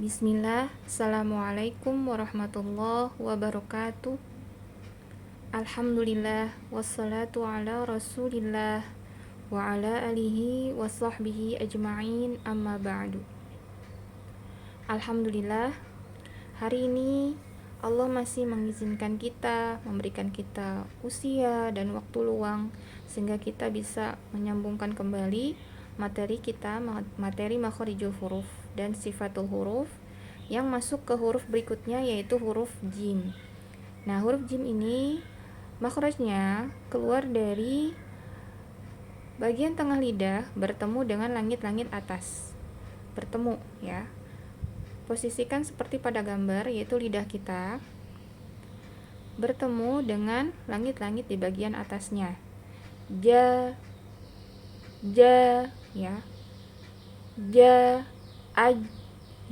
Bismillah, Assalamualaikum warahmatullahi wabarakatuh. Alhamdulillah, wassalatu ala rasulillah wa ala alihi wa sahbihi ajma'in, amma ba'du. Alhamdulillah, hari ini Allah masih mengizinkan kita, memberikan kita usia dan waktu luang sehingga kita bisa menyambungkan kembali materi kita, materi makharijul huruf dan sifatul huruf yang masuk ke huruf berikutnya, yaitu huruf jim. Nah, huruf jim ini makhrajnya keluar dari bagian tengah lidah bertemu dengan langit-langit atas. Bertemu ya. Posisikan seperti pada gambar, yaitu lidah kita bertemu dengan langit-langit di bagian atasnya. Ja, ya. Ja, aj.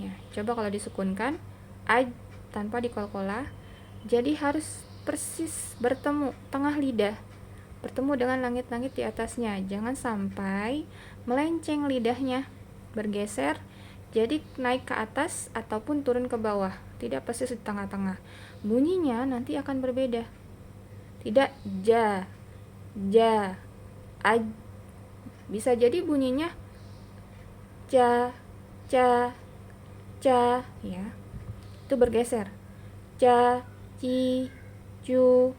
Ya, coba kalau disukunkan, aj tanpa dikolkolah. Jadi harus persis bertemu tengah lidah, bertemu dengan langit-langit di atasnya. Jangan sampai melenceng lidahnya, bergeser jadi naik ke atas ataupun turun ke bawah, tidak persis di tengah-tengah. Bunyinya nanti akan berbeda. Tidak ja, aj. Bisa jadi bunyinya ca, ya. Itu bergeser. Ca, ci, cu.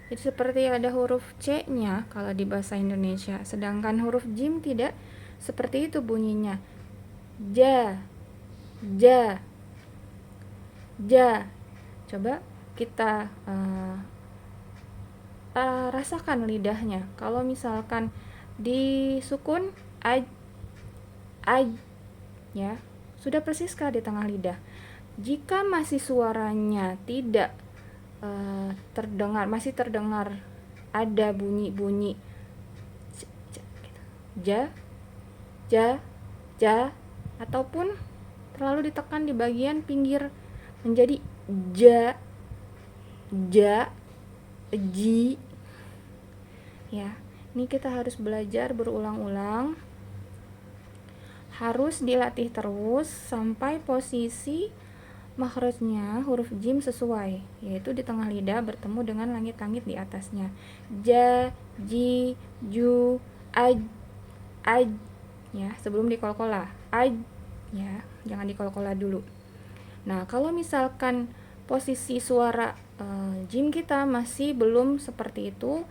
Itu seperti ada huruf C-nya kalau di bahasa Indonesia, sedangkan huruf jim tidak seperti itu bunyinya. Ja. Coba kita rasakan lidahnya. Kalau misalkan disukun aj, ya, sudah persiskah di tengah lidah? Jika masih suaranya tidak terdengar, masih terdengar ada bunyi-bunyi ja, ataupun terlalu ditekan di bagian pinggir menjadi ja, ji, ya. Ini kita harus belajar berulang-ulang, harus dilatih terus sampai posisi makhrajnya huruf jim sesuai, yaitu di tengah lidah bertemu dengan langit-langit di atasnya. Ja, ji, ju, aj, ya, sebelum dikolkolah. Aj, ya, jangan dikolkolah dulu. Nah, kalau misalkan posisi suara jim kita masih belum seperti itu,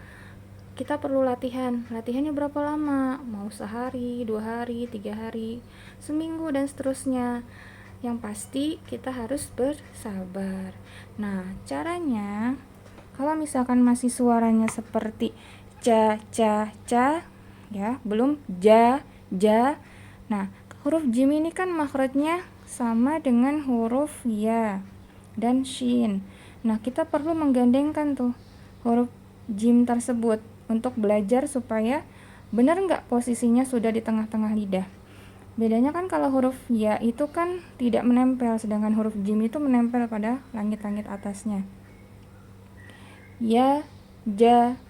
kita perlu latihan. Latihannya berapa lama? Mau sehari, 2 hari, 3 hari, seminggu, dan seterusnya. Yang pasti kita harus bersabar. Nah, caranya kalau misalkan masih suaranya seperti ca, ya, belum ja. Nah, huruf jim ini kan makhrajnya sama dengan huruf ya dan shin. Nah, kita perlu menggandengkan tuh huruf jim tersebut untuk belajar supaya benar nggak posisinya sudah di tengah-tengah lidah. Bedanya kan kalau huruf ya itu kan tidak menempel, sedangkan huruf jim itu menempel pada langit-langit atasnya. Ya, ja,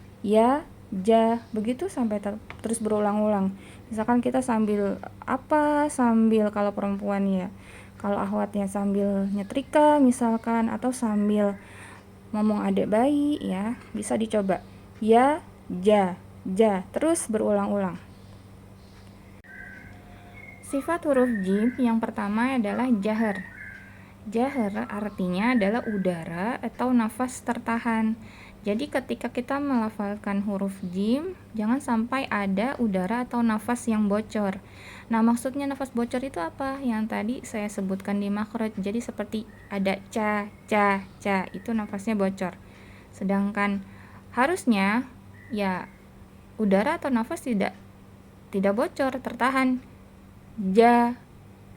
begitu sampai terus berulang-ulang. Misalkan kita sambil kalau perempuan ya, kalau akhwatnya sambil nyetrika misalkan, atau sambil ngomong adik bayi ya, bisa dicoba. Ya, ja, terus berulang-ulang. Sifat huruf jim yang pertama adalah jahar. Jahar artinya adalah udara atau nafas tertahan. Jadi ketika kita melafalkan huruf jim, jangan sampai ada udara atau nafas yang bocor. Nah, maksudnya nafas bocor itu apa? Yang tadi saya sebutkan di makhraj. Jadi seperti ada ca, itu nafasnya bocor. Sedangkan harusnya ya udara atau nafas tidak bocor, tertahan. Ja,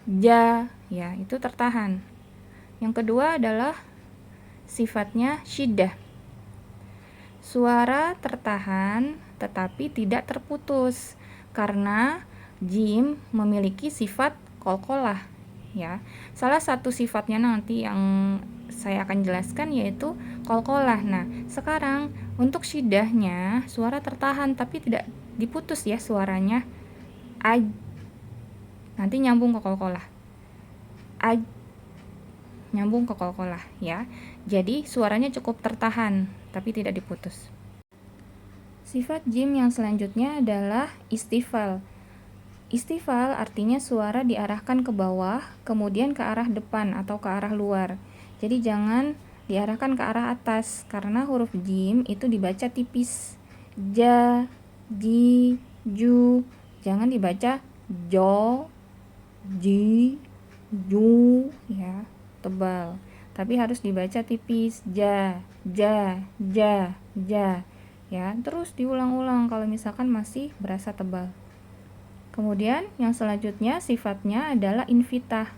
ya, itu tertahan. Yang kedua adalah sifatnya syiddah. Suara tertahan tetapi tidak terputus karena jim memiliki sifat qalqalah, ya. Salah satu sifatnya nanti yang saya akan jelaskan yaitu qalqalah. Nah, sekarang untuk syiddahnya suara tertahan tapi tidak diputus ya suaranya. Aj. Nanti nyambung ke qalqalah. aj, nyambung ke qalqalah ya. Jadi suaranya cukup tertahan tapi tidak diputus. Sifat jim yang selanjutnya adalah istifal. Istifal artinya suara diarahkan ke bawah, kemudian ke arah depan atau ke arah luar. Jadi jangan diarahkan ke arah atas, karena huruf jim itu dibaca tipis. Ja, ji, ju. Jangan dibaca jo, ji, ju, ya, tebal. Tapi harus dibaca tipis. Ja, ja, ja, ja. Ya, terus diulang-ulang kalau misalkan masih berasa tebal. Kemudian yang selanjutnya sifatnya adalah infitah.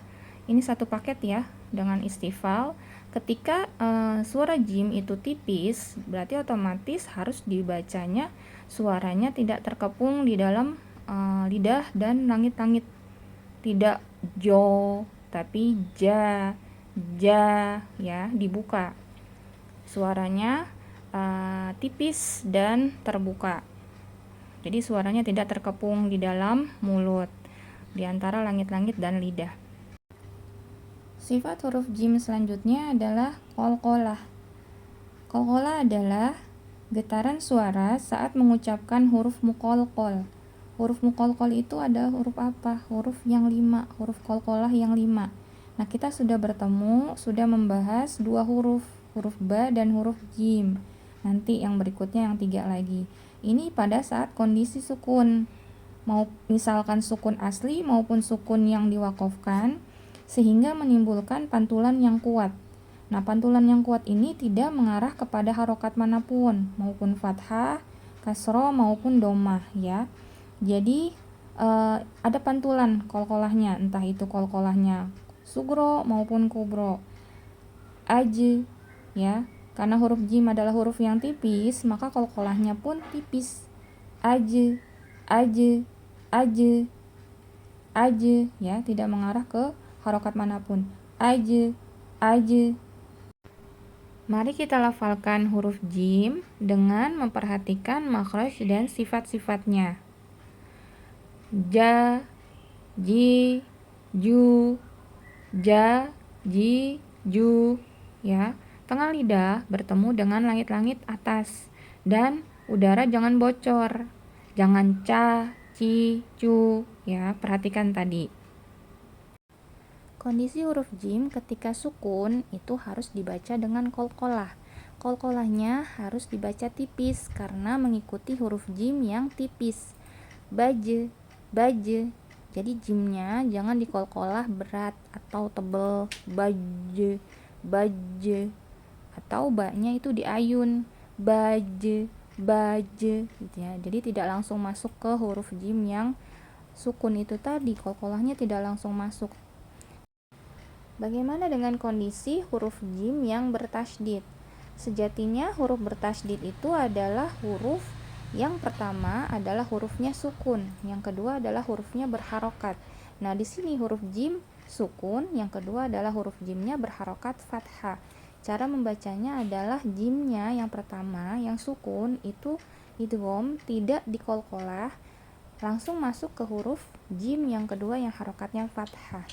Ini satu paket ya dengan istifal. Ketika suara jim itu tipis, berarti otomatis harus dibacanya suaranya tidak terkepung di dalam lidah dan langit-langit. Tidak jo, tapi ja, ja, ya, dibuka. Suaranya tipis dan terbuka. Jadi suaranya tidak terkepung di dalam mulut, di antara langit-langit dan lidah. Sifat huruf jim selanjutnya adalah qalqalah. Qalqalah adalah getaran suara saat mengucapkan huruf muqalqal. Huruf muqalqal itu ada huruf apa? Huruf yang 5, huruf qalqalah yang 5. Nah, kita sudah bertemu, sudah membahas dua huruf ba dan huruf jim. Nanti yang berikutnya yang 3 lagi. Ini pada saat kondisi sukun, mau misalkan sukun asli maupun sukun yang diwaqafkan, sehingga menimbulkan pantulan yang kuat. Nah, pantulan yang kuat ini tidak mengarah kepada harokat manapun, maupun fathah, kasroh maupun domah ya. Jadi ada pantulan qalqalahnya, entah itu qalqalahnya sugro maupun kubro. Aj, ya. Karena huruf jim adalah huruf yang tipis, maka qalqalahnya pun tipis. Aj, aj, aj, aj, ya, tidak mengarah ke harokat manapun. Aj, aj. Mari kita lafalkan huruf jim dengan memperhatikan makhraj dan sifat-sifatnya. Ja, ji, ju, ja, ji, ju, ya. Tengah lidah bertemu dengan langit-langit atas, dan udara jangan bocor. Jangan ca, ci, cu, ya. Perhatikan tadi. Kondisi huruf jim ketika sukun itu harus dibaca dengan qalqalah. Qalqalahnya harus dibaca tipis karena mengikuti huruf jim yang tipis. Baje, baje. Jadi jimnya jangan diqalqalah berat atau tebal. Baje, baje. Atau ba-nya itu diayun. Baje, baje, gitu ya. Jadi tidak langsung masuk ke huruf jim yang sukun itu tadi, qalqalahnya tidak langsung masuk. Bagaimana dengan kondisi huruf jim yang bertasydid? Sejatinya huruf bertasydid itu adalah huruf yang pertama adalah hurufnya sukun, yang kedua adalah hurufnya berharokat. Nah, di sini huruf jim sukun, yang kedua adalah huruf jimnya berharokat fathah. Cara membacanya adalah jimnya yang pertama yang sukun itu idgham, tidak diqalqalah, langsung masuk ke huruf jim yang kedua yang harokatnya fathah.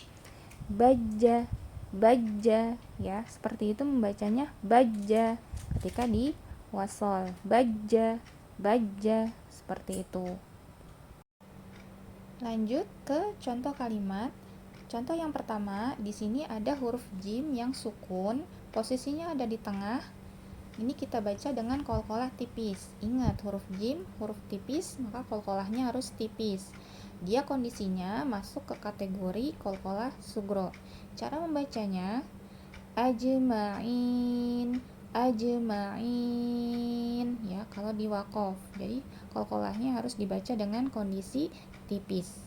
Baja, baja, ya, seperti itu membacanya baja ketika di wasol. Baja, baja, seperti itu. Lanjut ke contoh kalimat. Contoh yang pertama, di sini ada huruf jim yang sukun, posisinya ada di tengah. Ini kita baca dengan qalqalah tipis. Ingat, huruf jim, huruf tipis, maka qalqalahnya harus tipis. Dia kondisinya masuk ke kategori qalqalah sugro. Cara membacanya ajma'in, ajma'in, ya, kalau di waqaf. Jadi qalqalahnya harus dibaca dengan kondisi tipis.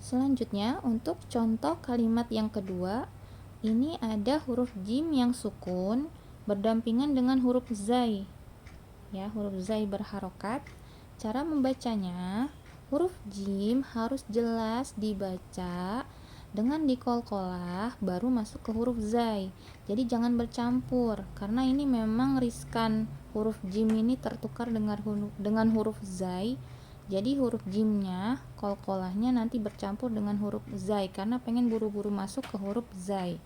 Selanjutnya, untuk contoh kalimat yang kedua, ini ada huruf jim yang sukun berdampingan dengan huruf zai. Ya, huruf zai berharokat. Cara membacanya, huruf jim harus jelas dibaca dengan diqalqalah baru masuk ke huruf zai. Jadi jangan bercampur karena ini memang riskan huruf jim ini tertukar dengan huruf zai. Jadi huruf jimnya, qalqalahnya nanti bercampur dengan huruf zai karena pengen buru-buru masuk ke huruf zai.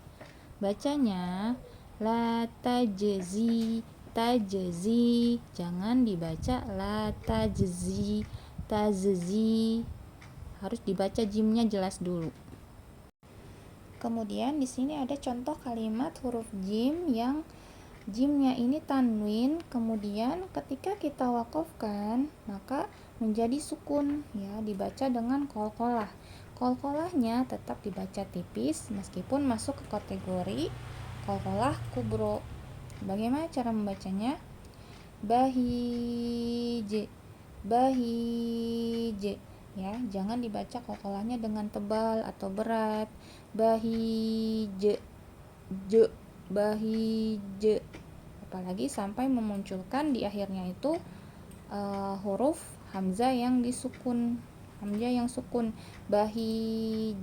Bacanya la tajzi, tajzi, jangan dibaca la tajzi, tajzi. Harus dibaca jimnya jelas dulu. Kemudian di sini ada contoh kalimat huruf jim yang jimnya ini tanwin, kemudian ketika kita wakofkan maka menjadi sukun, ya, dibaca dengan qalqalah. Qalqalahnya tetap dibaca tipis meskipun masuk ke kategori qalqalah kubro. Bagaimana cara membacanya? Bahij, bahij, ya, jangan dibaca qalqalahnya dengan tebal atau berat. Bahij, je, bahij, apalagi sampai memunculkan di akhirnya itu huruf hamzah yang disukun, hamzah yang sukun. Bahij,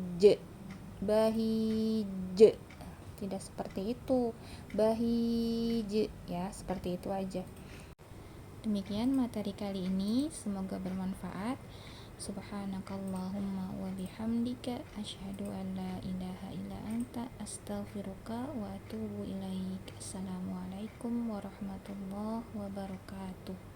bahij, tidak seperti itu. Bahij, ya, seperti itu aja. Demikian materi kali ini, semoga bermanfaat. Subhanakallahumma wa bihamdika asyhadu an la ilaha illa anta astaghfiruka wa atubu ilaik. Assalamualaikum warahmatullahi wabarakatuh.